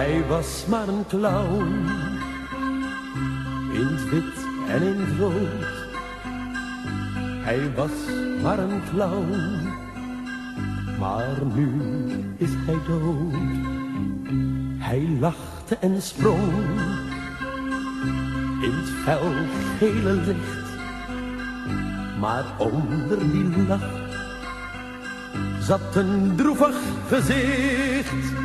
Hij was maar een clown, in het wit en in het rood. Hij was maar een clown, maar nu is hij dood. Hij lachte en sprong in het fel gele licht, maar onder die lach zat een droevig gezicht.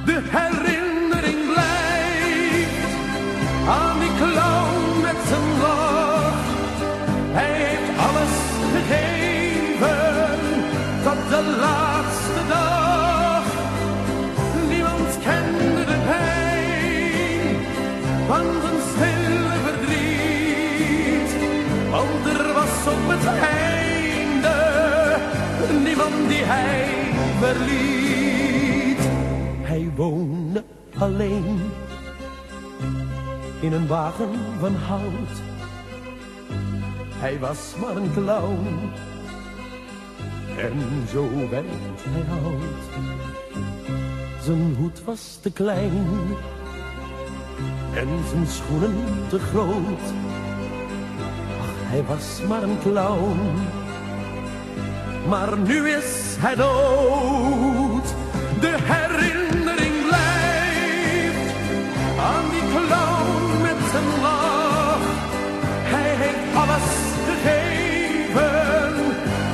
De herinnering blijft aan die clown met zijn lach. Hij heeft alles gegeven tot de laatste dag. Niemand kende de pijn van zijn stille verdriet, want er was op het einde niemand die hij verliet. Hij woonde alleen in een wagen van hout. Hij was maar een clown en zo werd hij oud. Zijn hoed was te klein en zijn schoenen te groot. Ach, hij was maar een clown, maar nu is hij dood. De herinnering blijft aan die clown met zijn lach. Hij heeft alles gegeven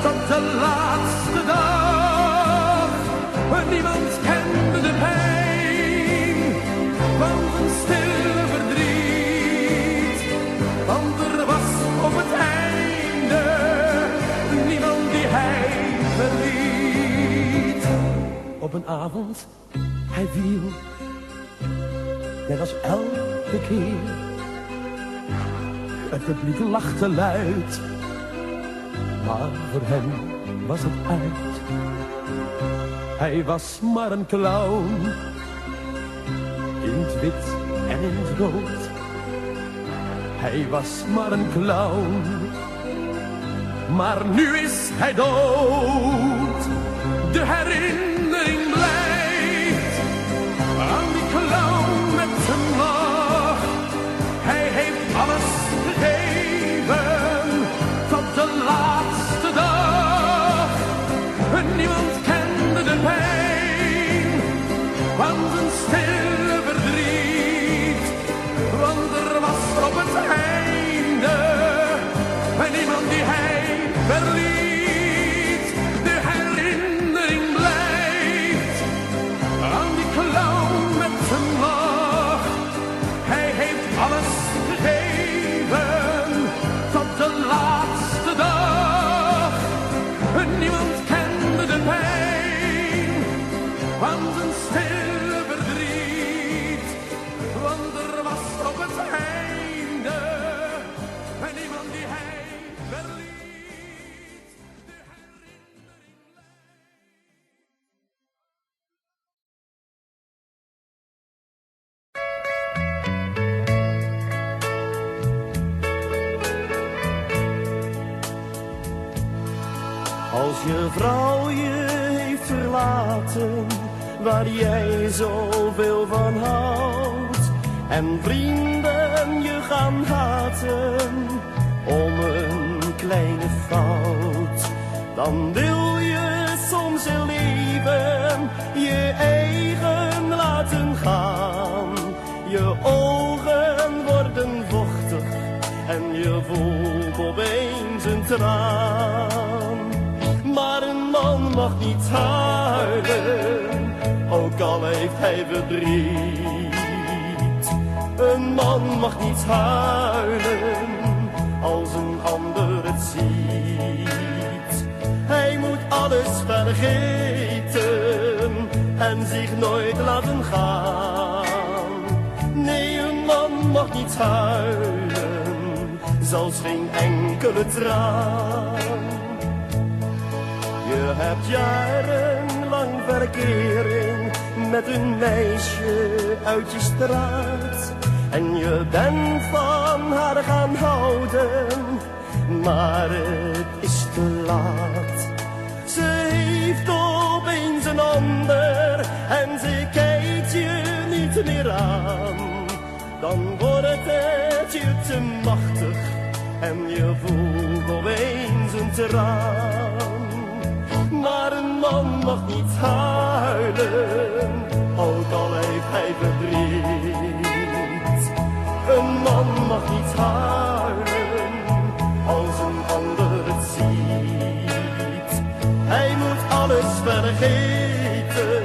tot de laatste dag. Niemand kende de pijn van zijn stille verdriet, want er was op het einde niemand die hij verliet. Op een avond, hij viel, net als elke keer. Het publiek lachte luid, maar voor hem was het uit. Hij was maar een clown, in het wit en in het rood. Hij was maar een clown, maar nu is hij dood. De herinnering blijft aan die clown met zijn lach. Hij heeft alles gegeven tot de laatste dag. Niemand kende de pijn van zijn stille verdriet, want er was op het einde niemand die hij verliet. De herinnering blijft aan die clown met zijn lach. Hij heeft alles gegeven tot de laatste dag. Niemand kende de pijn van zijn stille verdriet, want er was op het einde niemand die hij verliet. Als je vrouw je heeft verlaten, waar jij zoveel van houdt, en vrienden je gaan haten om een kleine fout, dan wil je soms je leven je eigen laten gaan. Je ogen worden vochtig en je voelt opeens een traan. Maar een man mag niet huilen, ook al heeft hij verdriet. Een man mag niet huilen, als een ander het ziet. Hij moet alles vergeten en zich nooit laten gaan. Nee, een man mag niet huilen, zelfs geen enkele traan. Je hebt jarenlang verkering met een meisje uit je straat. En je bent van haar gaan houden, maar het is te laat. Ze heeft opeens een ander en ze kijkt je nu te machtig en je voelt opeens een traan. Maar een man mag niet huilen, ook al heeft hij verdriet. Een man mag niet huilen, als een ander het ziet. Hij moet alles vergeten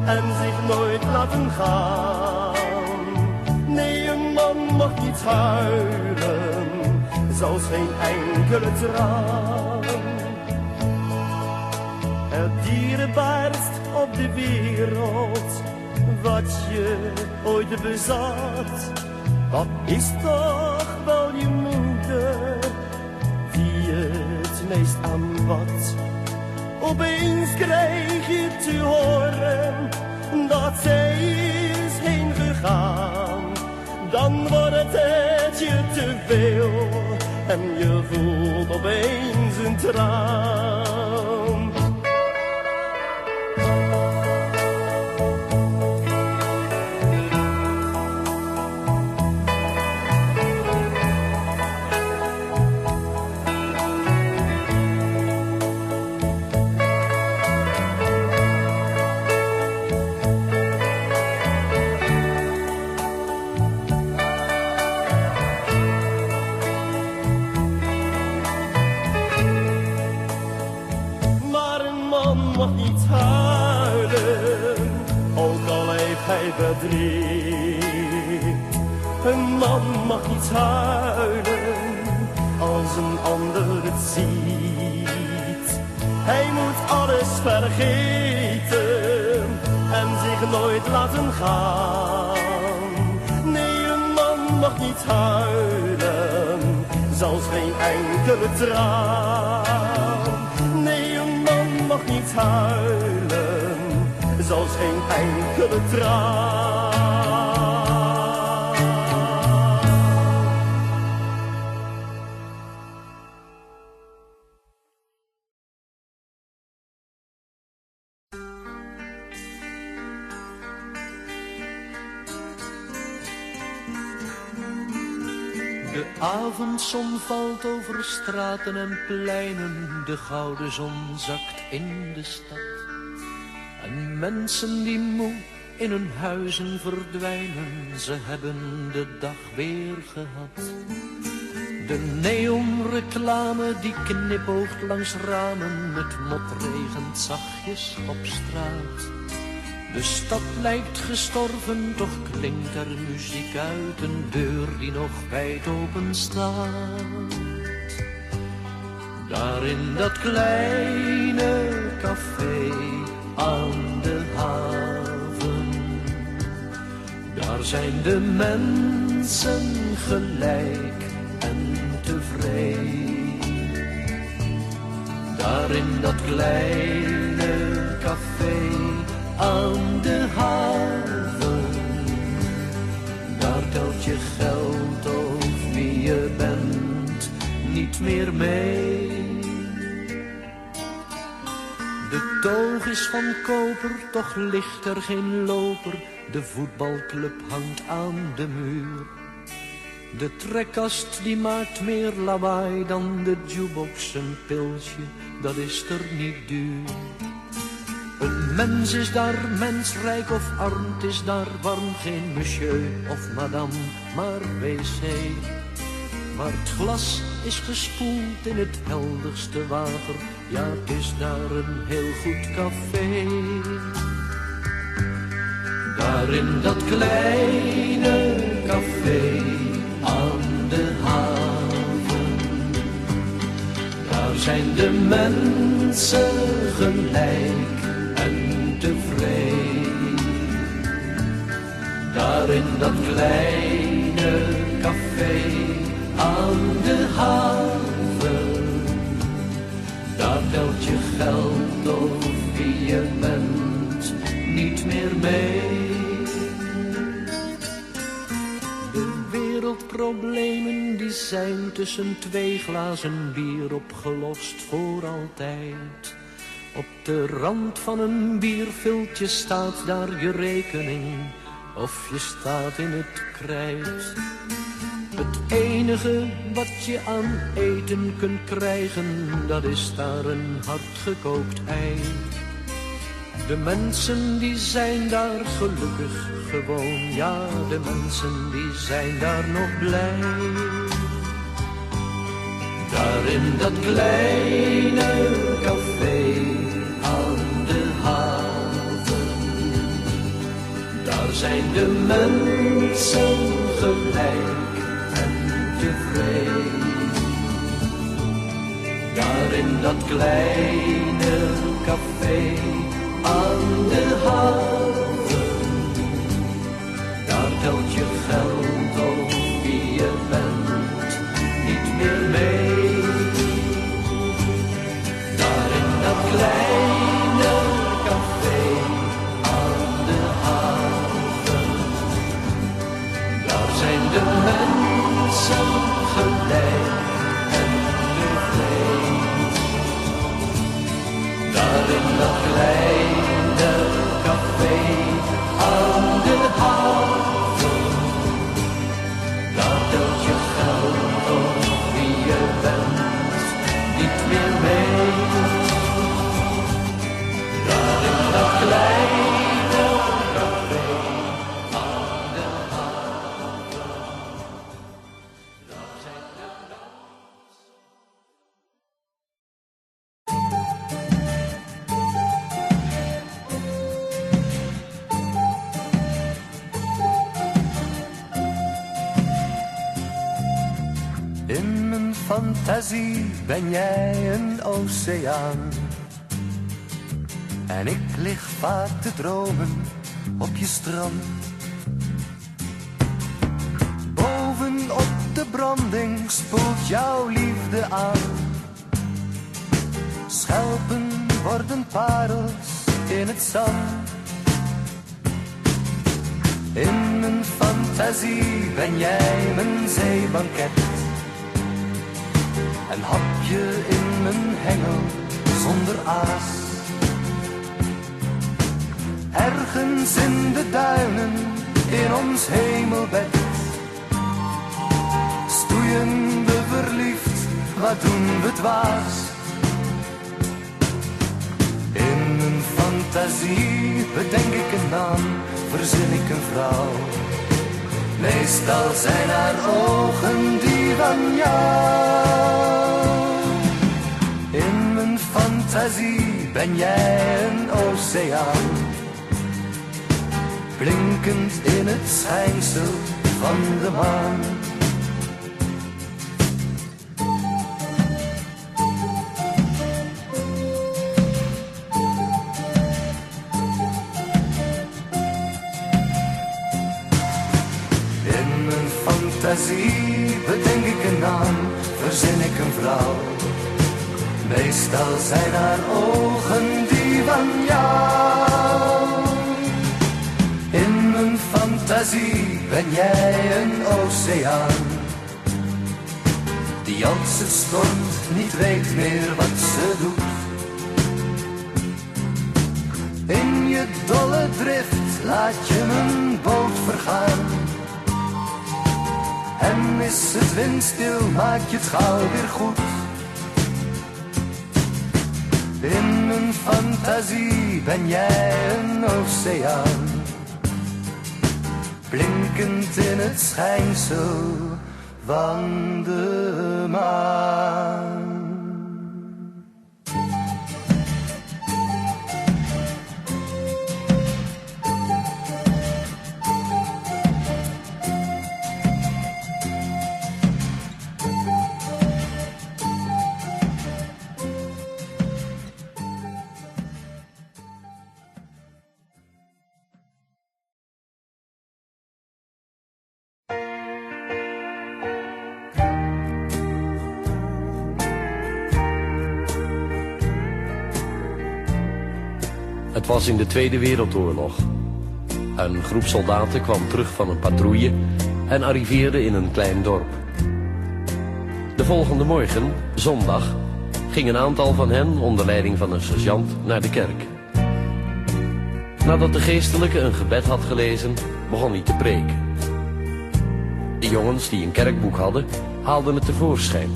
en zich nooit laten gaan. Nee, een man mag niet huilen, zelfs geen enkele traan. Het dierenbaarst op de wereld, wat je ooit bezat, dat is toch wel je moeder, die je het meest aanbad. Opeens krijg je te horen dat zij is heen gegaan. Dan wordt het je te veel en je voelt opeens een traan. Mag niet huilen, ook al heeft hij verdriet. Een man mag niet huilen, als een ander het ziet. Hij moet alles vergeten en zich nooit laten gaan. Nee, een man mag niet huilen, zelfs geen enkele traan. Nee, een man mag niet huilen, zelfs geen enkele traan. De avondzon valt over straten en pleinen, de gouden zon zakt in de stad. En mensen die moe in hun huizen verdwijnen, ze hebben de dag weer gehad. De neonreclame die knipoogt langs ramen, het motregent zachtjes op straat. De stad lijkt gestorven, toch klinkt er muziek uit een deur die nog wijd open staat. Daar in dat kleine café aan de haven, daar zijn de mensen gelijk en tevreden. Daar in dat kleine café aan de haven, daar telt je geld of wie je bent niet meer mee. De toog is van koper, toch ligt er geen loper. De voetbalclub hangt aan de muur. De trekkast die maakt meer lawaai dan de jukebox. Een pilsje, dat is er niet duur. Een mens is daar mensrijk of arm, het is daar warm. Geen monsieur of madame, maar wc. Maar het glas is gespoeld in het helderste water. Ja, het is daar een heel goed café. Daar in dat kleine café aan de haven, daar zijn de mensen gelijk en tevreden. Daar in dat kleine café aan de haven, daar telt je geld of wie je bent niet meer mee. De wereldproblemen die zijn tussen twee glazen bier opgelost voor altijd. Op de rand van een bierviltje staat daar je rekening, of je staat in het krijt. Het enige wat je aan eten kunt krijgen, dat is daar een hardgekookt ei. De mensen die zijn daar gelukkig gewoon, ja, de mensen die zijn daar nog blij. Daar in dat kleine café aan de haven, daar zijn de mensen gelijk en tevreden. Daar in dat kleine café aan de haven, daar telt je geld of wie je bent niet meer mee. Daar in dat kleine café aan de haven, daar zijn de mensen gelijk en tevreden. Daar in dat kleine café aan de haven, daar telt je geld of wie je bent niet meer mee. Daar in dat kleine café aan de haven, daar zijn de In mijn fantasie ben jij een oceaan. En ik lig vaak te dromen op je strand. Bovenop de branding spoelt jouw liefde aan. Schelpen worden parels in het zand. In mijn fantasie ben jij mijn zeebanket. Een hapje in mijn hengel zonder aas. Ergens in de duinen in ons hemelbed stoeien we verliefd, wat doen we dwaas. In mijn fantasie bedenk ik een naam, verzin ik een vrouw. Meestal zijn haar ogen die van jou. In mijn fantasie ben jij een oceaan, blinkend in het schijnsel van de maan. In mijn fantasie bedenk ik een naam, verzin ik een vrouw. Meestal zijn haar ogen die van jou. In mijn fantasie ben jij een oceaan, die als het stormt niet weet meer wat ze doet. In je dolle drift laat je mijn boot vergaan. En is het windstil, maak je het gauw weer goed. In mijn fantasie ben jij een oceaan, blinkend in het schijnsel van de maan. Het was in de Tweede Wereldoorlog. Een groep soldaten kwam terug van een patrouille en arriveerde in een klein dorp. De volgende morgen, zondag, ging een aantal van hen onder leiding van een sergeant naar de kerk. Nadat de geestelijke een gebed had gelezen, begon hij te preken. De jongens die een kerkboek hadden, haalden het tevoorschijn.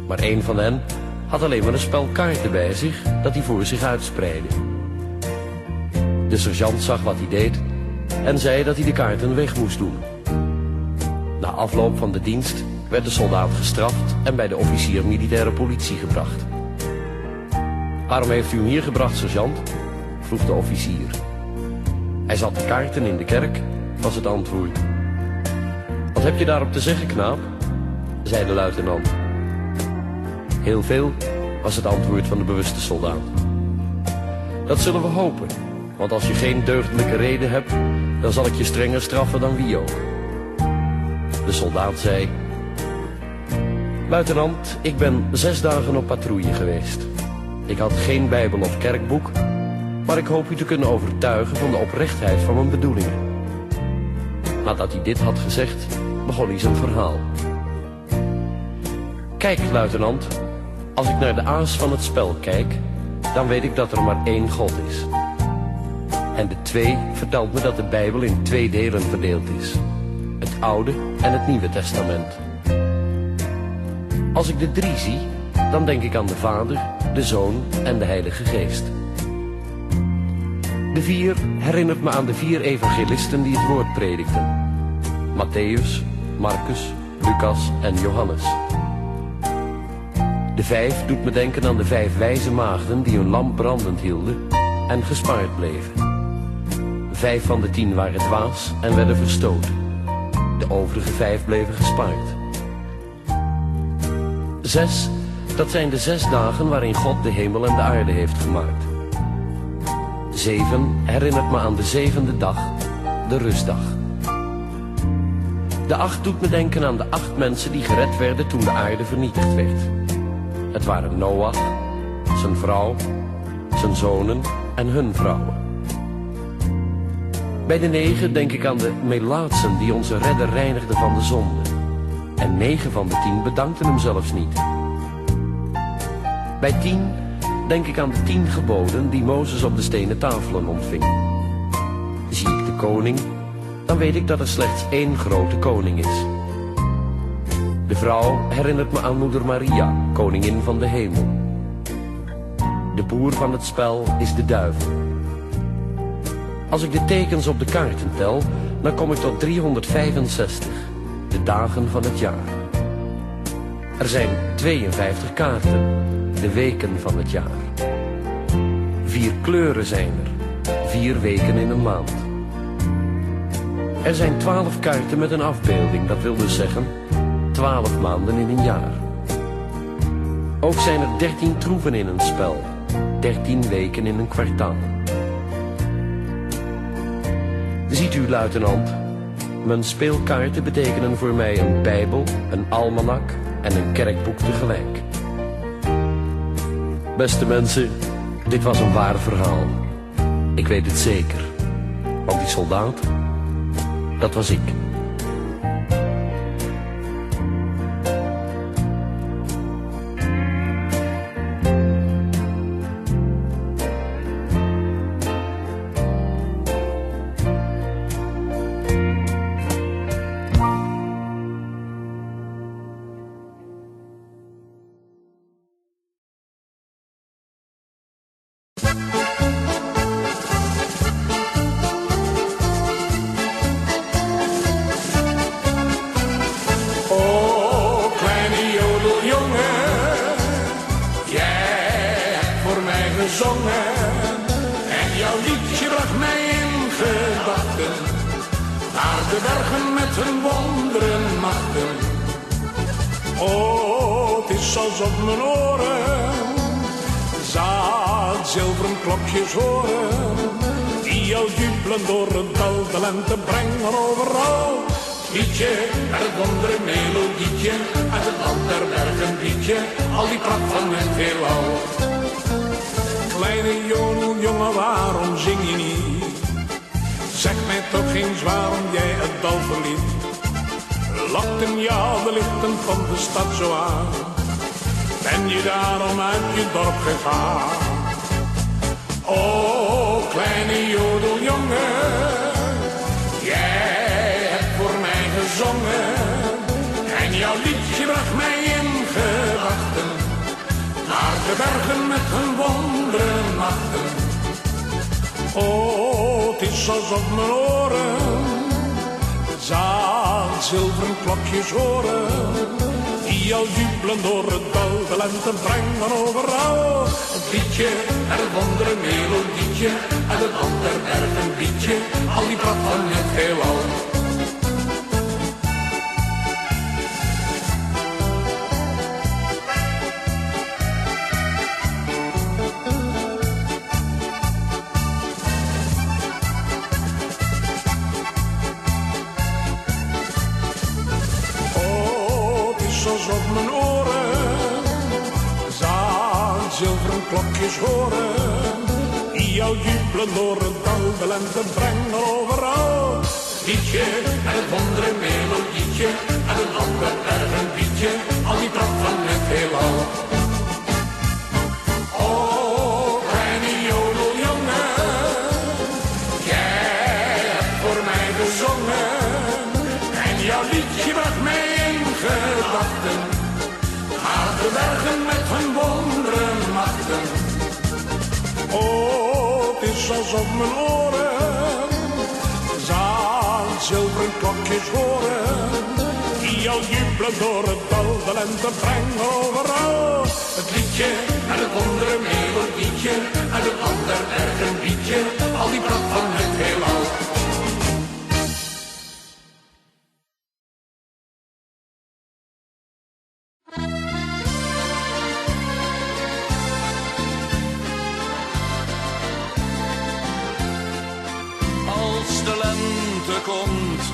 Maar één van hen had alleen maar een spel kaarten bij zich dat hij voor zich uitspreidde. De sergeant zag wat hij deed en zei dat hij de kaarten weg moest doen. Na afloop van de dienst werd de soldaat gestraft en bij de officier militaire politie gebracht. Waarom heeft u hem hier gebracht, sergeant? Vroeg de officier. Hij zat de kaarten in de kerk, was het antwoord. Wat heb je daarop te zeggen, knaap? Zei de luitenant. Heel veel, was het antwoord van de bewuste soldaat. Dat zullen we hopen, want als je geen deugdelijke reden hebt, dan zal ik je strenger straffen dan wie ook. De soldaat zei: luitenant, ik ben 6 dagen op patrouille geweest. Ik had geen bijbel of kerkboek, maar ik hoop u te kunnen overtuigen van de oprechtheid van mijn bedoelingen. Nadat hij dit had gezegd, begon hij zijn verhaal. Kijk, luitenant, als ik naar de aas van het spel kijk, dan weet ik dat er maar 1 God is. En de 2 vertelt me dat de Bijbel in 2 delen verdeeld is. Het Oude en het Nieuwe Testament. Als ik de 3 zie, dan denk ik aan de Vader, de Zoon en de Heilige Geest. De 4 herinnert me aan de 4 evangelisten die het woord predikten. Matthäus, Marcus, Lucas en Johannes. De 5 doet me denken aan de 5 wijze maagden die hun lamp brandend hielden en gespaard bleven. 5 van de 10 waren dwaas en werden verstoten. De overige 5 bleven gespaard. 6, dat zijn de 6 dagen waarin God de hemel en de aarde heeft gemaakt. 7 herinnert me aan de 7e dag, de rustdag. De 8 doet me denken aan de 8 mensen die gered werden toen de aarde vernietigd werd. Het waren Noach, zijn vrouw, zijn zonen en hun vrouwen. Bij de 9 denk ik aan de melaatsen die onze redder reinigden van de zonde. En 9 van de 10 bedankten hem zelfs niet. Bij 10 denk ik aan de 10 geboden die Mozes op de stenen tafelen ontving. Zie ik de koning, dan weet ik dat er slechts 1 grote koning is. De vrouw herinnert me aan moeder Maria, koningin van de hemel. De boer van het spel is de duivel. Als ik de tekens op de kaarten tel, dan kom ik tot 365, de dagen van het jaar. Er zijn 52 kaarten, de weken van het jaar. 4 kleuren zijn er, 4 weken in een maand. Er zijn 12 kaarten met een afbeelding, dat wil dus zeggen 12 maanden in een jaar. Ook zijn er 13 troeven in een spel, 13 weken in een kwartaal. Ziet u, luitenant, mijn speelkaarten betekenen voor mij een bijbel, een almanak en een kerkboek tegelijk. Beste mensen, dit was een waar verhaal. Ik weet het zeker, want die soldaat, dat was ik. En jouw liedje bracht mij in gedachten naar de bergen met hun wonderen machten. Oh, het is alsof mijn oren zaad zilveren klokjes horen, die al jubelen door het dal, de lente brengen overal. Liedje, het wondere melodietje, uit het land der bergen liedje, al die pracht van het heelal. Kleine jongen, waarom zing je niet? Zeg mij toch eens waarom jij het dal verliet. Lokten jou de lichten van de stad zo aan? Ben je daarom uit je dorp gegaan? Oh, kleine jodeljongen, jij hebt voor mij gezongen. bergen met hun wonderen machten. Oh, het is alsof mijn oren zaad zilveren klokjes horen, die al jubelen door het dal, de lente brengen overal. Een liedje en een wonderen melodietje, en een ander berg een liedje, al die pracht van het heelal. Op mijn oren zaad zilveren klokjes horen, die al jubelen door het dal, de lente brengen overal. Liedje en het wonderen melodietje, en een ander berg een liedje, al die pracht van het heelal. Oh, kleine jodeljongen, jij hebt voor mij gezongen, en jouw liedje bracht mij in gedachten. De bergen met hun wonderen machten. Oh, het is alsof mijn oren zaad zilveren klokjes horen, die al jubelen door het dal, de lente brengen overal. Het liedje en het wonderen melodietje, en een ander berg een liedje, al die pracht van het heelal.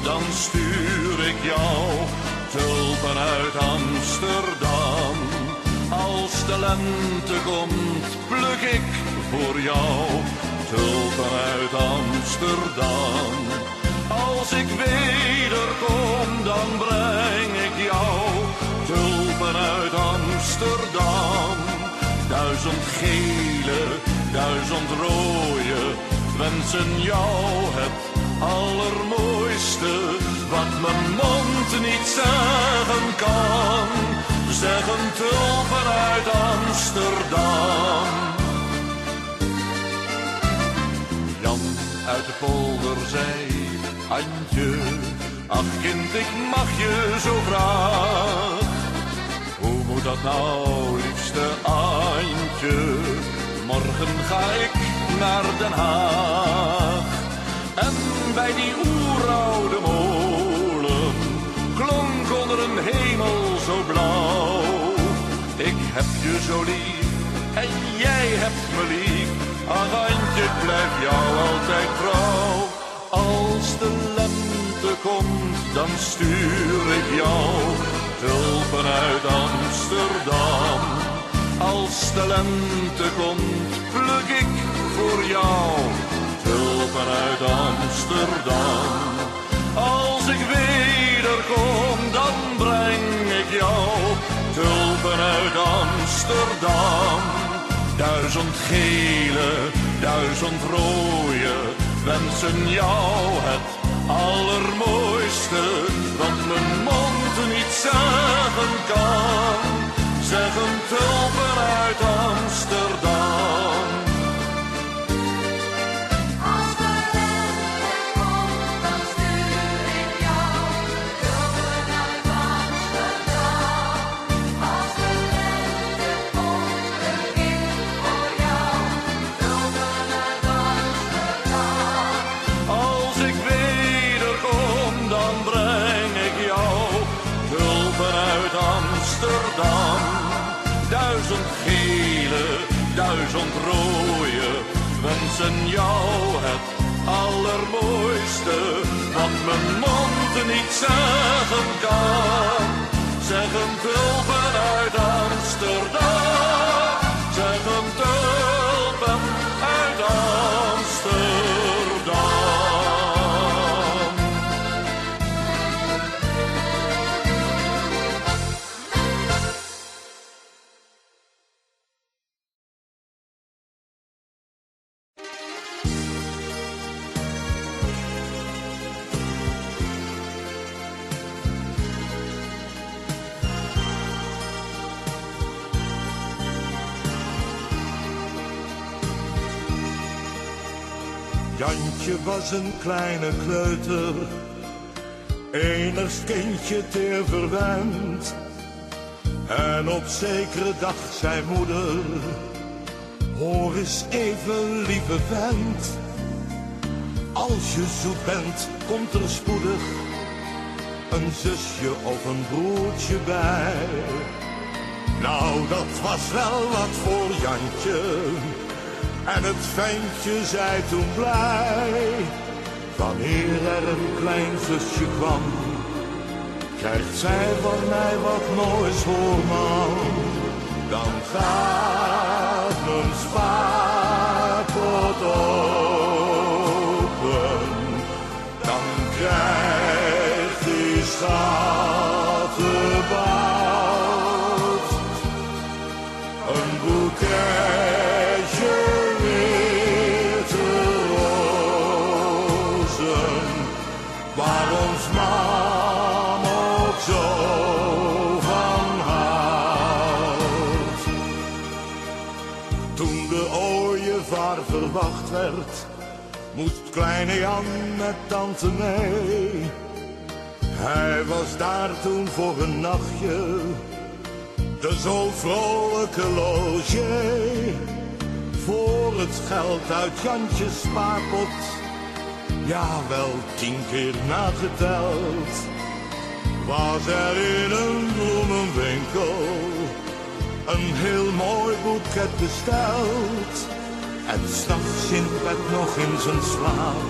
Dan stuur ik jou tulpen uit Amsterdam. Als de lente komt, pluk ik voor jou tulpen uit Amsterdam. Als ik wederkom, dan breng ik jou tulpen uit Amsterdam. 1000 gele, 1000 rode, wensen jou het allermooiste, wat mijn mond niet zeggen kan, zeggen tulpen uit Amsterdam. Jan uit de polder zei, Antje, ach kind, ik mag je zo graag. Hoe moet dat nou, liefste Antje, morgen ga ik naar Den Haag. En bij die oeroude molen klonk onder een hemel zo blauw. Ik heb je zo lief en jij hebt me lief, ach Antje, ik blijf jou altijd trouw. Als de lente komt, dan stuur ik jou tulpen uit Amsterdam. Als de lente komt, pluk ik voor jou tulpen uit Amsterdam. Als ik wederkom, dan breng ik jou tulpen uit Amsterdam. 1000 gele, 1000 rode, wensen jou het allermooiste, wat mijn mond niet zeggen kan, zeggen tulpen uit Amsterdam. Amsterdam, 1000 gele, 1000 rode, wensen jou het allermooiste, wat mijn mond niet zeggen kan, zeggen tulpen uit Amsterdam, zeggen tulpen uit Amsterdam. Jantje was een kleine kleuter, enigst kindje teer verwend. En op zekere dag zei moeder, hoor eens even lieve vent. Als je zoet bent, komt er spoedig een zusje of een broertje bij. Nou, dat was wel wat voor Jantje. En het ventje zei toen blij, wanneer er een klein zusje kwam, krijgt zij van mij wat moois voor man. Dan gaat mijn spaarpot open, dan krijgt die schattenbout een boeketje witte rozen, waar ons mam ook zo van houdt. Toen de ooievaar verwacht werd, moest kleine Jan met tante mee. Hij was daar toen voor een nachtje, de zo vrolijke logier. Voor het geld uit Jantjes spaarpot, ja wel 10 keer nageteld, was er in een bloemenwinkel een heel mooi boeket besteld. En 's nachts in bed nog in zijn slaap,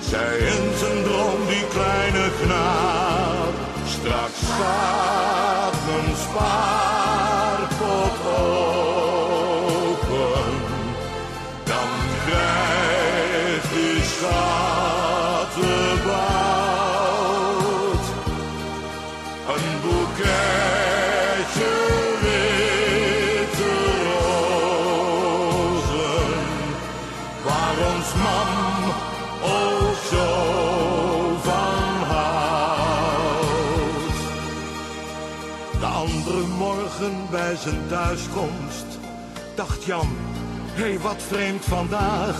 zei in zijn droom die kleine knaap, straks gaat mijn spaarpot open, dan krijgt die schattenbout een boeketje witte rozen, waar ons mam ook zo van houdt. De andere morgen bij zijn thuiskomst dacht Jan, hé, wat vreemd vandaag.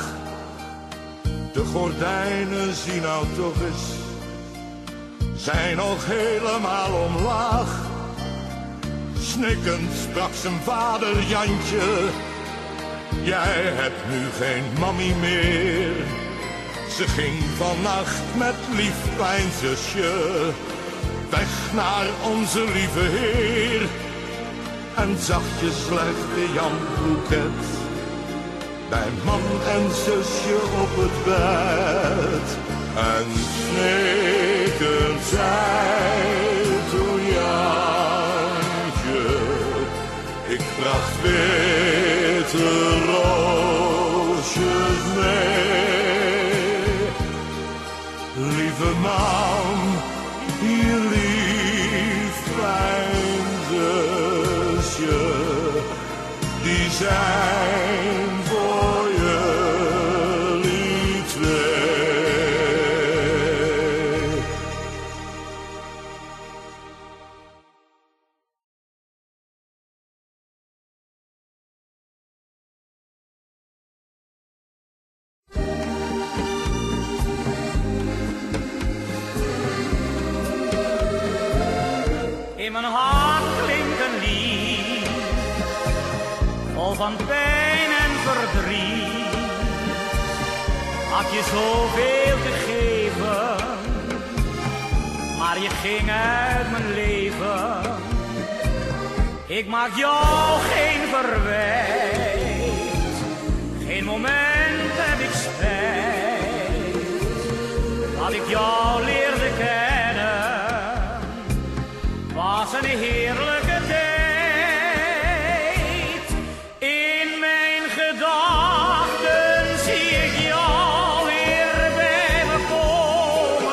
De gordijnen, zie nou toch eens, zijn nog helemaal omlaag. Snikkend sprak zijn vader Jantje, jij hebt nu geen mammy meer. Ze ging vannacht met lief klein zusje weg naar onze lieve Heer. En zachtjes legde Jan boeket bij man en zusje op het bed. En snikkend zei toen Jantje, ik bracht witte roosjes mee. Lieve man, hier lief klein zusje, die zijn voor jullie twee. In mijn hart klinkt een lied, vol van pijn en verdriet. Had je zoveel te geven, maar je ging uit mijn leven. Ik maak jou geen verwijt, geen moment heb ik spijt, dat ik jou leerde kennen, was een heerlijke tijd. In mijn gedachten zie ik jou weer bij me komen.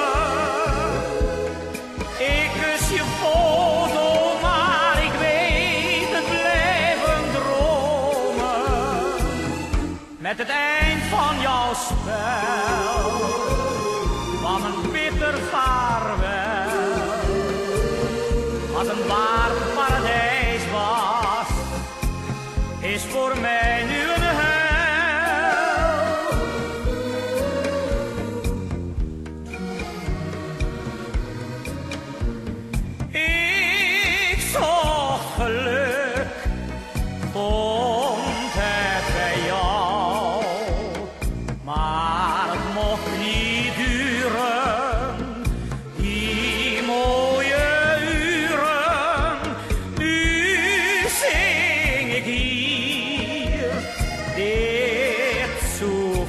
Ik kus je foto, maar ik weet het blijven dromen. Met het eind van jouw spel, van een bitter vaarwel, wat een waar paradijs was, is voor mij nu een hel.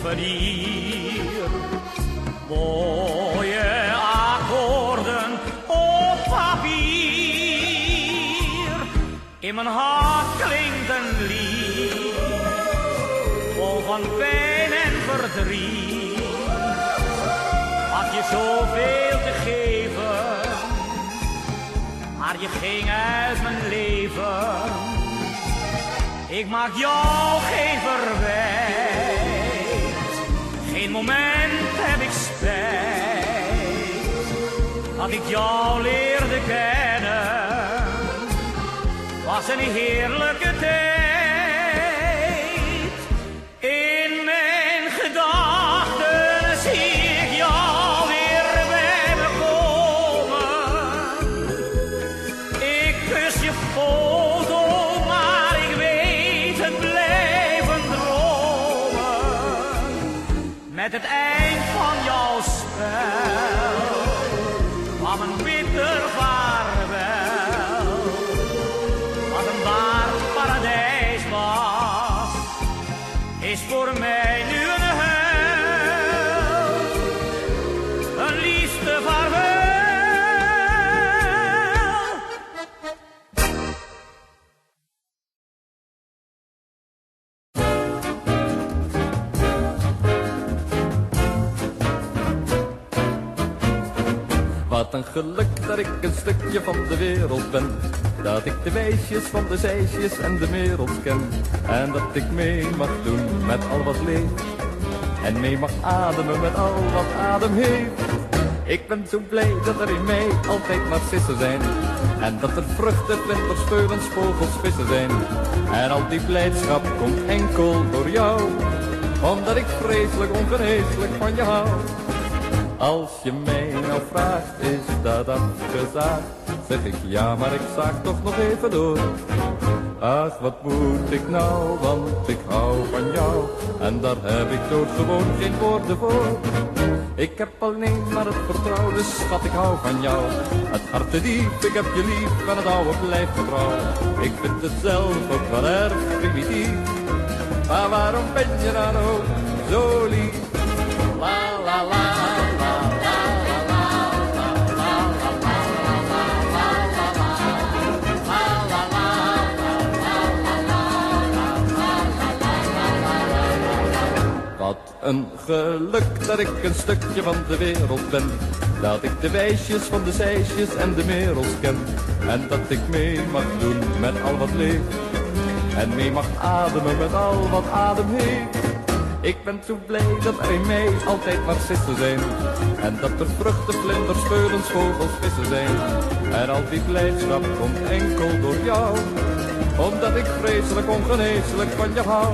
souvenir. Mooie akkoorden op papier. In mijn hart klinkt een lied, vol van pijn en verdriet. Had je zoveel te geven, maar je ging uit mijn leven. Ik maak jou geen verwijt, geen moment heb ik spijt. Dat ik jou leerde kennen, was een heerlijke tijd. In mijn gedachten zie ik jou weer bij me komen. Ik kus je foto, maar ik weet het blijven dromen. Met het eind van jouw spel kwam een bitter vaarwel. Wat een waar paradijs was, is voor mij nu een hel. Een liefste vaarwel. Wat een geluk dat ik een stukje van de wereld ben. Dat ik de wijsjes van de zeisjes en de wereld ken. En dat ik mee mag doen met al wat leeft. En mee mag ademen met al wat adem heeft. Ik ben zo blij dat er in mij altijd narcissen zijn. En dat er vruchten, vlinders, speulens, vogels, vissen zijn. En al die blijdschap komt enkel door jou. Omdat ik vreselijk ongeneeslijk van je hou. Als je mij nou vraagt, is dat afgezaagd? Zeg ik ja, maar ik zaag toch nog even door. Ach, wat moet ik nou, want ik hou van jou. En daar heb ik doodgewoon geen woorden voor. Ik heb alleen maar het vertrouwen, dus schat, ik hou van jou. Het hart te diep, ik heb je lief, en het oude blijft vertrouwen. Ik vind het zelf ook wel erg primitief. Maar waarom ben je dan ook zo lief? La la la. Wat een geluk dat ik een stukje van de wereld ben. Dat ik de wijsjes van de zeisjes en de merels ken. En dat ik mee mag doen met al wat leeft. En mee mag ademen met al wat adem heeft. Ik ben zo blij dat er in mij altijd narcissen zijn. En dat er vruchten, vlinders, speulens, vogels, vissen zijn. En al die blijdschap komt enkel door jou. Omdat ik vreselijk ongeneeslijk van je hou.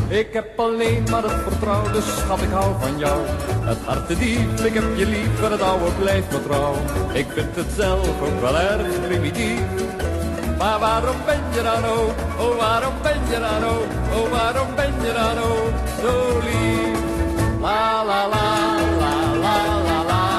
Ik heb alleen maar het vertrouwen, dus schat, ik hou van jou. Het hart te diep, ik heb je lief en het oude blijft me trouw. Ik vind het zelf ook wel erg primitief. Maar waarom ben je dan ook, oh waarom ben je dan ook, oh waarom ben je dan ook zo lief? La la la la la la la.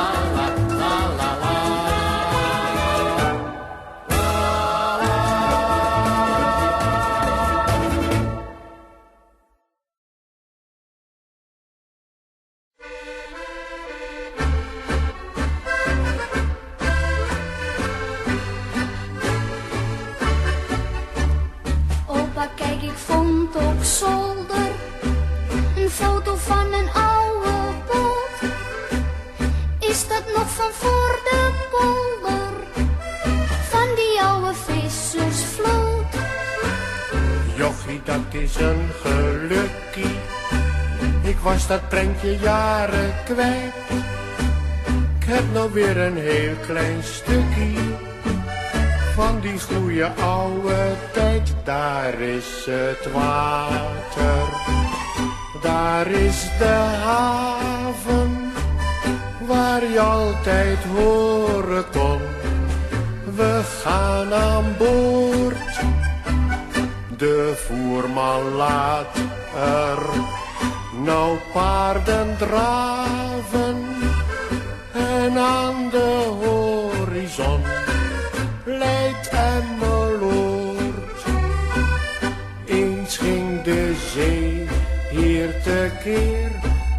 Was dat prentje jaren kwijt. Ik heb nou weer een heel klein stukje van die goeie oude tijd. Daar is het water, daar is de haven, waar je altijd horen kon. We gaan aan boord, de voerman laat er nou paarden draven en aan de horizon leidt Emmeloord. Eens ging de zee hier tekeer,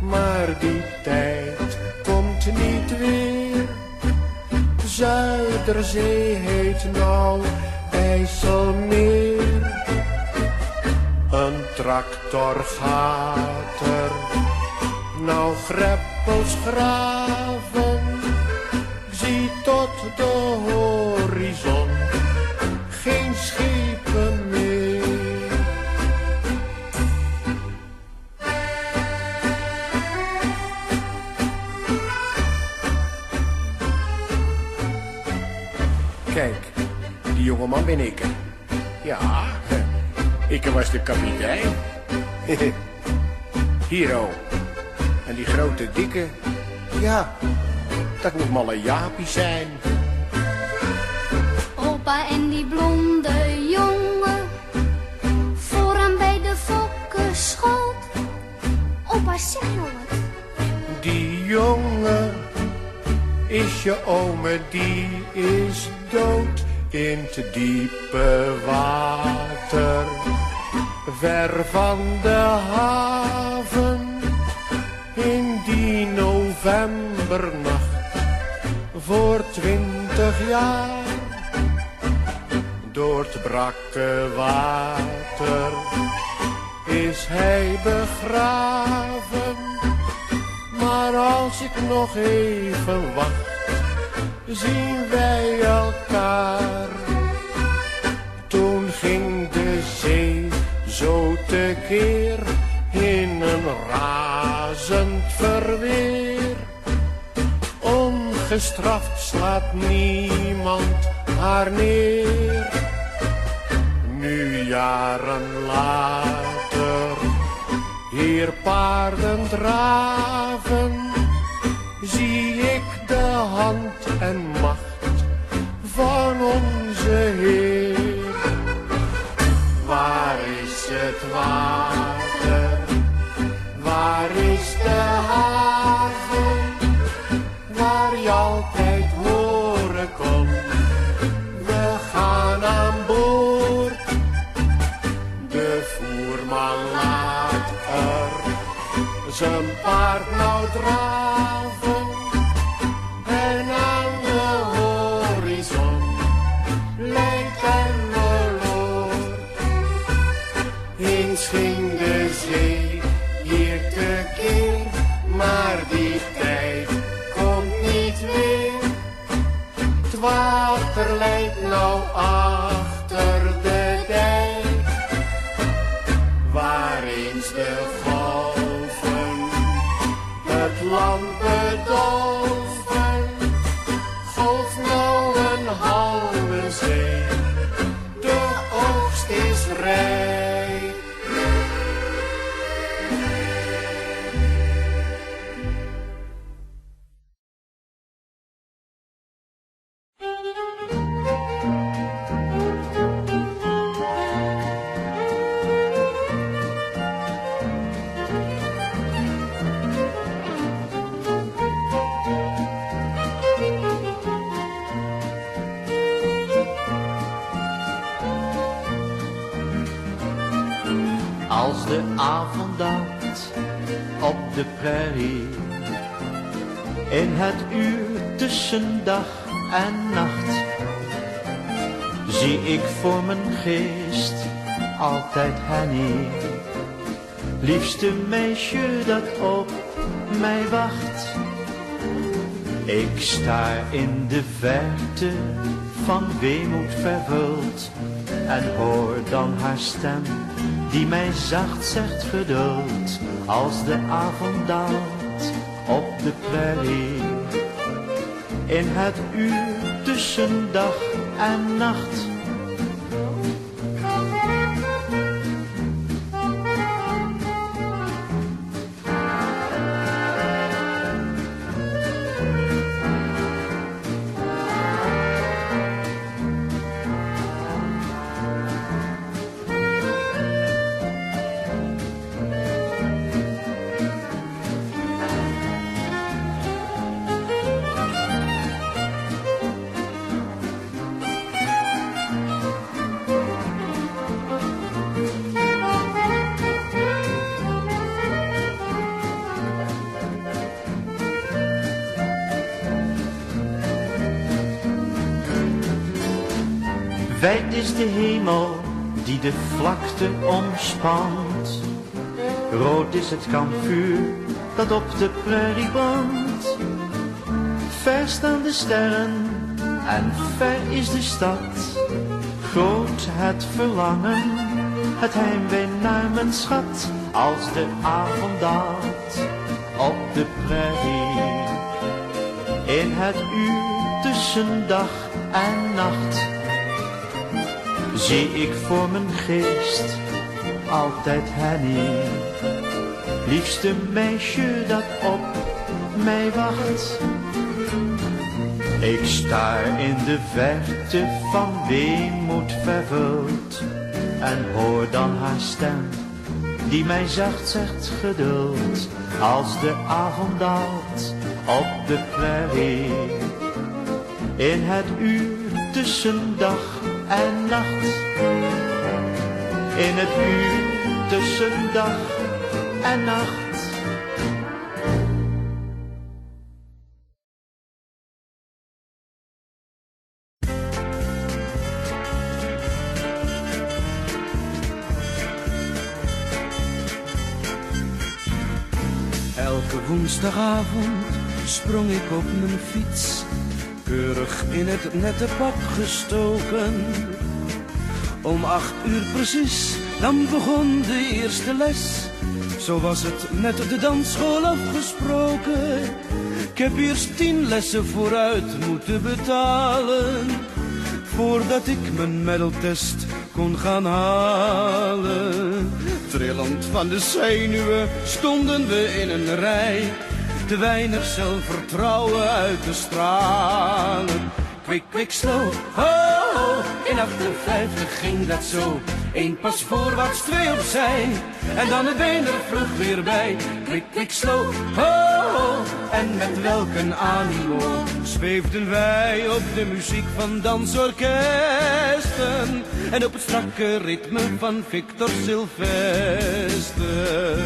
maar die tijd komt niet weer. Zuiderzee heet nou IJsselmeer. Een tractor gaat er nou greppels graven. Ik zie tot de horizon geen schepen meer. Kijk, die jongeman ben ik. Ja, ik was de kapitein. Hier, en die grote dikke, ja, dat moet malle Jaapie zijn. Opa en die blonde jongen, vooraan bij de fokkenschoot. Opa, zeg nou wat. Die jongen is je ome, die is dood in te diepe water. Ver van de haven, in die novembernacht, voor 20 jaar. Door het brakke water is hij begraven. Maar als ik nog even wacht, zien wij elkaar. Toen ging de zee zo tekeer in een razend verweer. Ongestraft slaat niemand haar neer. Nu jaren later, hier paarden draven, zie ik de hand en macht van onze Heer. Waar is het water? Waar is de haven? Waar je altijd horen kon, we gaan aan boord. De voerman laat er zijn paard nou draven. En aan de horizon lijkt Emmeloord. Eens ging de zee hier tekeer, maar die tijd komt niet weer. Het water leidt nou achter de dijk, waar eens de golven het land bedolven. Golf nou een halve zee, de oogst is rijk. Als de avond daalt op de prairie, in het uur tussen dag en nacht, zie ik voor mijn geest altijd Henny, liefste meisje dat op mij wacht. Ik sta in de verte van weemoed vervuld en hoor dan haar stem die mij zacht zegt geduld. Als de avond daalt op de prairie, in het uur tussen dag en nacht, Wijd is de hemel die de vlakte omspant. Rood is het kampvuur dat op de prairie brandt. Ver staan de sterren en ver is de stad. Groot het verlangen, het heimwee naar mijn schat. Als de avond daalt op de prairie. In het uur tussen dag en nacht. Zie ik voor mijn geest altijd Henny. Liefste meisje dat op mij wacht. Ik staar in de verte van weemoed vervuld. En hoor dan haar stem die mij zacht zegt geduld. Als de avond daalt op de prairie. In het uur tussen dag en nacht. In het uur tussen dag en nacht. Elke woensdagavond sprong ik op mijn fiets, keurig in het nette pak gestoken. Om 8 uur precies, dan begon de eerste les. Zo was het met de dansschool afgesproken. Ik heb eerst 10 lessen vooruit moeten betalen, voordat ik mijn medaltest kon gaan halen. Trillend van de zenuwen stonden we in een rij, te weinig zelfvertrouwen uit te stralen. Kwik, kwik, slow, ho, ho, in 58 ging dat zo. 1 pas voorwaarts, 2 opzij, en dan het been er vlug weer bij. Kwik, kwik, slow, ho, ho, en met welk een animo zweefden wij op de muziek van dansorkesten en op het strakke ritme van Victor Sylvester.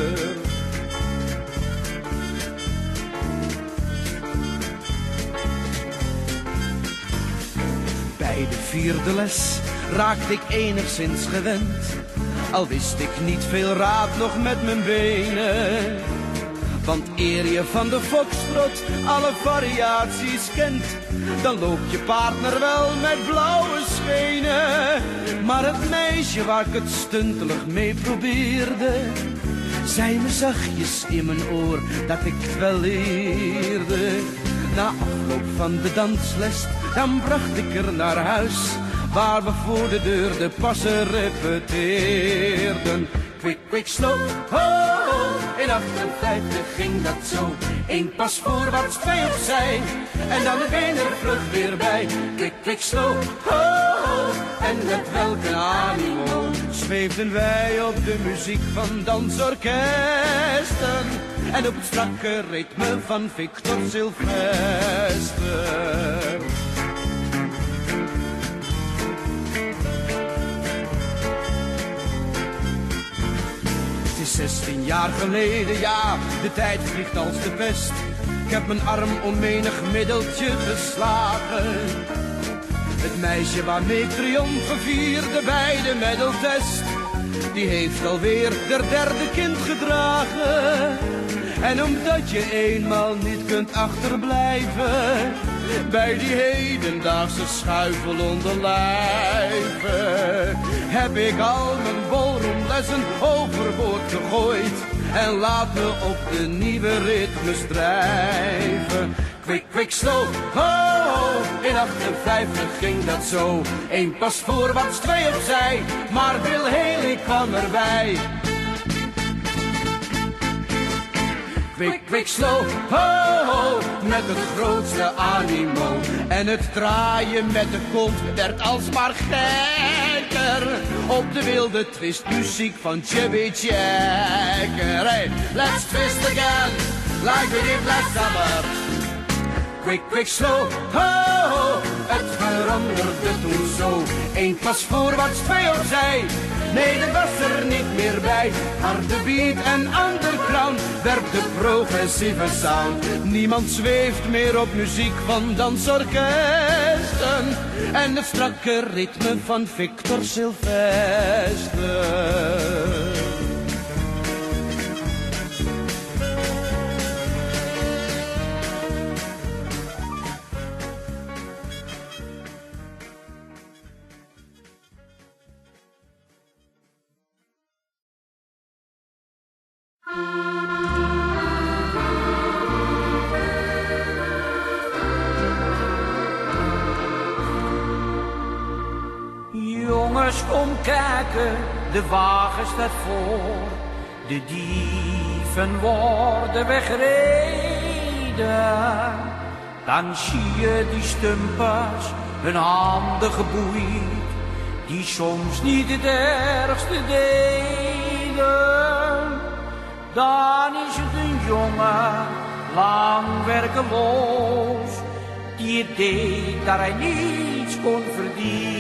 Bij de 4e les raakte ik enigszins gewend, al wist ik niet veel raad nog met mijn benen. Want eer je van de foxtrot alle variaties kent, dan loopt je partner wel met blauwe schenen. Maar het meisje waar ik het stuntelig mee probeerde, zei me zachtjes in mijn oor dat ik het wel leerde. Na afloop van de dansles, dan bracht ik er naar huis, waar we voor de deur de passen repeteerden. Kwik, kwik, slow, ho, ho, in 58 ging dat zo. 1 pas voorwaarts, 2 opzij, en dan de been er vlug weer bij. Kwik, kwik, slow, ho, ho, en met welke animo zweefden wij op de muziek van dansorkesten en op het strakke ritme van Victor Sylvester. Het is 16 jaar geleden, ja, de tijd vliegt als de pest. Ik heb mijn arm om menig middeltje geslagen. Het meisje waarmee ik triomfen vierde bij de medaltest, die heeft alweer der 3e kind gedragen. En omdat je eenmaal niet kunt achterblijven bij die hedendaagse schuifel onder lijven, heb ik al mijn ballroomlessen overboord gegooid en laat me op de nieuwe ritmes drijven. Kwik, kwik, slow, ho, ho, in 58 ging dat zo. 1 pas voorwaarts, 2 opzij, maar Bill Haley kwam erbij. Kwik, kwik, slow, ho, ho, met het grootste animo. En het draaien met de kont werd alsmaar gekker op de wilde twistmuziek van Chubby Checker. Hey, let's twist again, like we did last summer. Kwik, kwik, slow, ho, ho, het veranderde toen zo. 1 pas voorwaarts, 2 opzij, Nee, dat was er niet meer bij. Harde beat en underground werpt de progressieve sound. Niemand zweeft meer op muziek van dansorkesten en het strakke ritme van Victor Sylvester. Jongens, kom kijken, de wagen staat voor. De dieven worden weggereden. Dan zie je die stumpers, hun handen geboeid, die soms niet het ergste deden. Dan is het een jongen, lang werkeloos, die het deed dat hij niets kon verdienen.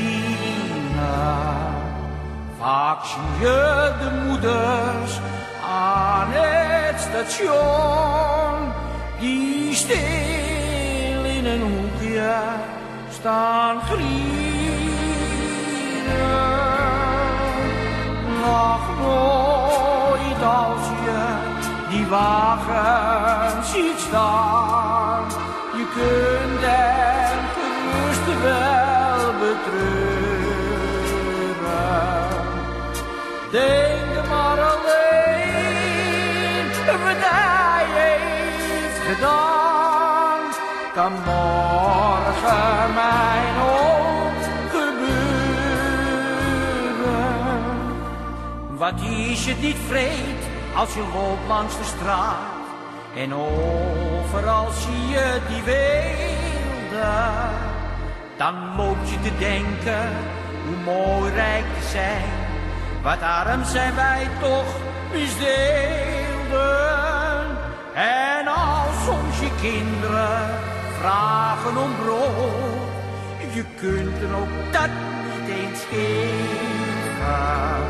Vaak zie je de moeders aan het station, die stil in een hoekje staan grienen. Nog nooit als je die wagen ziet staan, je kunt hem gerust wel betreuren. Denk maar alleen wat hij heeft gedaan, kan morgen mij nog gebeuren. Wat is het niet vreed als je loopt langs de straat en overal zie je die weelde. Dan loop je te denken hoe mooi rijk te zijn. Wat arm zijn wij toch misdeelden. En als soms je kinderen vragen om brood, je kunt er ook dat niet eens geven.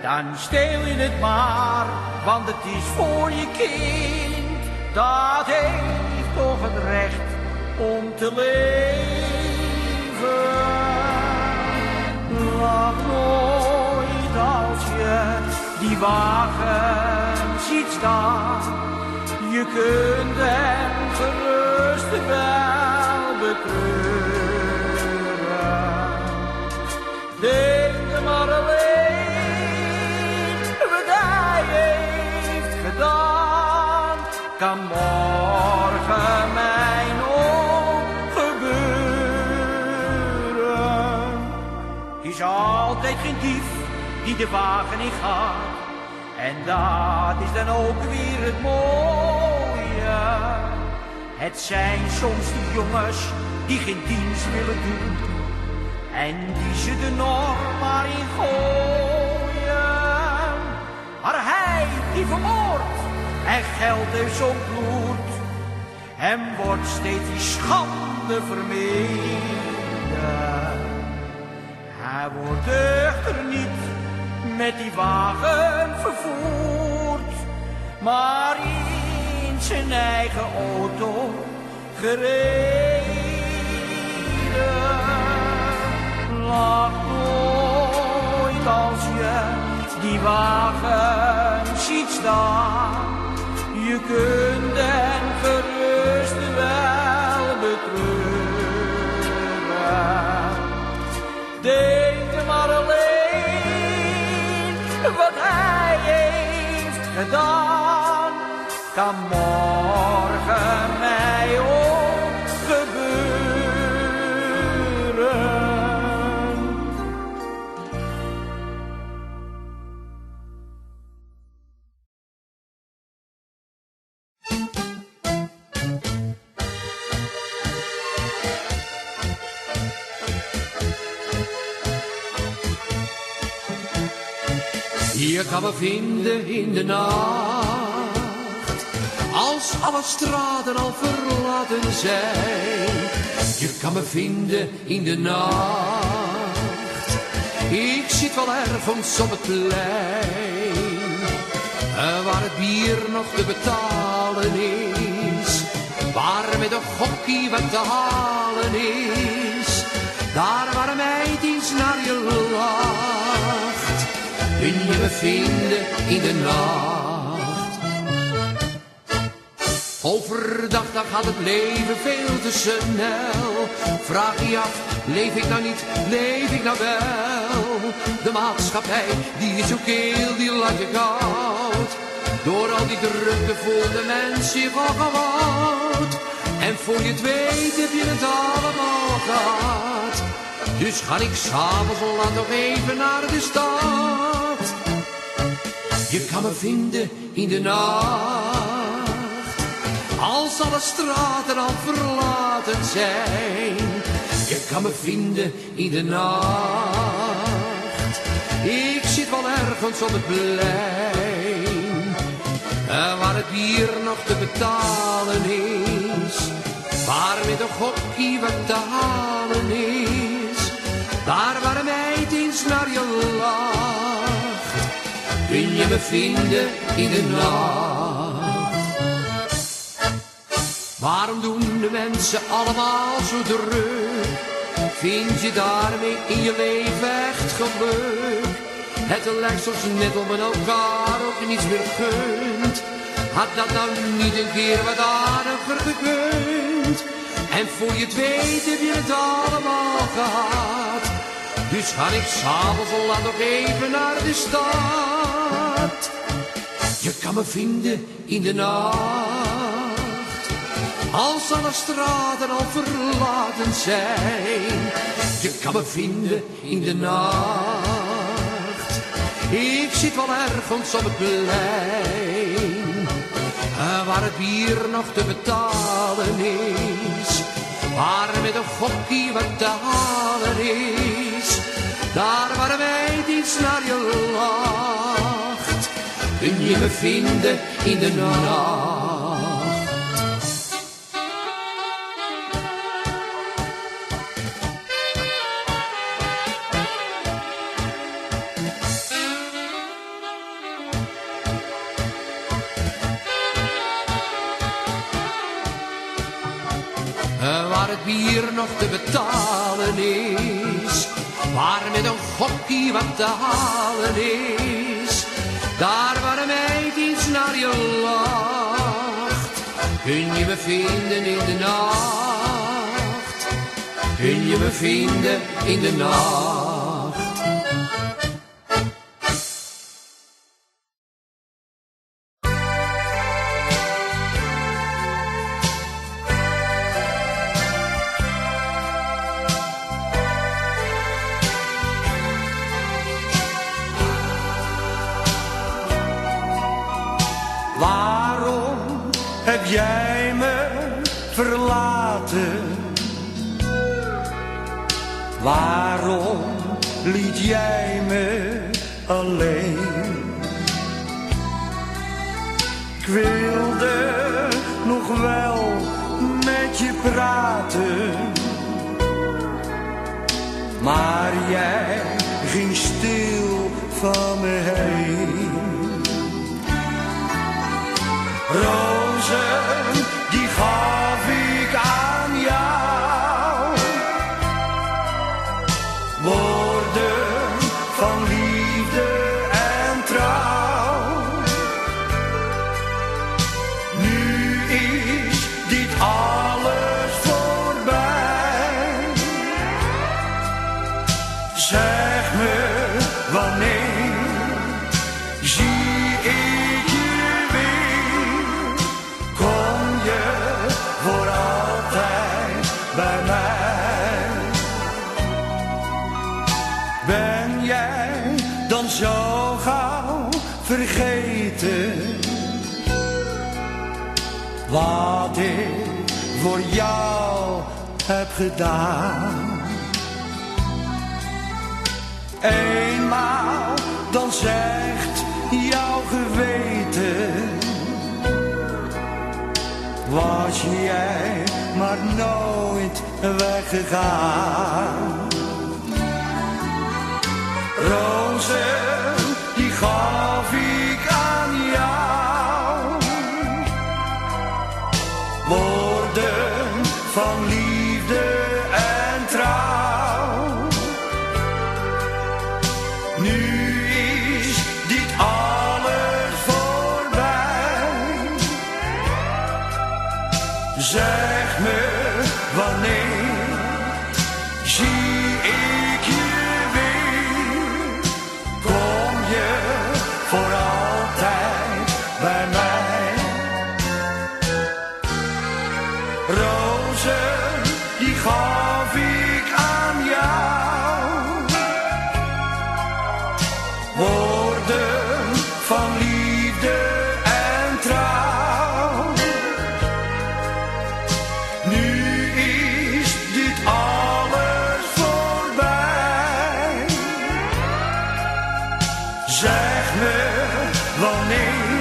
Dan steel je het maar, want het is voor je kind. Dat heeft toch het recht om te leven. Lach nooit als je die wagen ziet staan. Je kunt hem gerust wel betreuren. Denk er maar alleen wat hij heeft gedaan, kan morgen mij nog gebeuren. Is altijd geen dief die de wagen in gaat. En dat is dan ook weer het mooie. Het zijn soms die jongens die geen dienst willen doen en die ze er nog maar in gooien. Maar hij die vermoordt en geld heeft zo'n bloed, hem wordt steeds die schande vermeden. Hij wordt echter niet met die wagen vervoerd, maar in zijn eigen auto gereden. Lach nooit als je die wagen ziet staan, je kunt hem gerust wel betreuren. Denk er maar alleen wat hij heeft gedaan, kan morgen mij ook gebeuren. Je kan me vinden in de nacht, als alle straten al verlaten zijn. Je kan me vinden in de nacht, Ik zit wel ergens op het plein, waar het bier nog te betalen is, waar met een gokkie wat te halen is, daar waar een meid eens naar je lacht, kun je me vinden in de nacht. Overdag dan gaat het leven veel te snel. Vraag je af, leef ik nou niet, leef ik nou wel? De maatschappij, die is zo keel, die laat je koud. Door al die drukte voelt de mens zich al gewoud. En voor je het weet heb je het allemaal gehad. Dus ga ik s'avonds laat nog even naar de stad. Je kan me vinden in de nacht, als alle straten al verlaten zijn. Je kan me vinden in de nacht. Ik zit wel ergens op het plein, waar het bier nog te betalen is, waar met een gokkie wat te halen is, daar waar een meid eens naar je lacht, kun je me vinden in de nacht. Waarom doen de mensen allemaal zo druk? Vind je daarmee in je leven echt geluk? Het lijkt soms net om men elkaar ook niets meer gunt. Had dat nou niet een keer wat aardiger gekund? En voor je het weet heb je het allemaal gehad. Dus ga ik s'avonds laat nog even naar de stad. Je kan me vinden in de nacht, als alle straten al verlaten zijn. Je kan me vinden in de nacht. Ik zit wel ergens op het plein, waar het bier nog te betalen is, waar met een gokkie wat te halen is, daar waar een meid iets naar je lacht, kun je me vinden in de nacht. Waar het bier nog te betalen is, waar met een gokkie wat te halen is, daar waar een meid iets naar je lacht, kun je me vinden in de nacht, kun je me vinden in de nacht. Waarom heb jij me verlaten? Waarom liet jij me alleen? Ik wilde nog wel met je praten, maar jij ging stil van me heen. Rozen, die gaf ik aan jou, woorden van liefde en trouw. Nu is dit alles voorbij. Zeg me wanneer zie ik je weer? Kom je voor altijd bij mij? Ben jij dan zo gauw vergeten wat ik voor jou heb gedaan? Eenmaal dan zegt jouw geweten, was jij maar nooit weggegaan. Rozen, die gaf ik aan jou. Woorden van liefde en trouw. Nu is dit alles voorbij. Zeg me wanneer zie ik je weer. Kom je voor altijd bij mij. Rozen, die gaf ik aan jou. Woorden van liefde en trouw. Nu is dit alles voorbij. Zeg me wanneer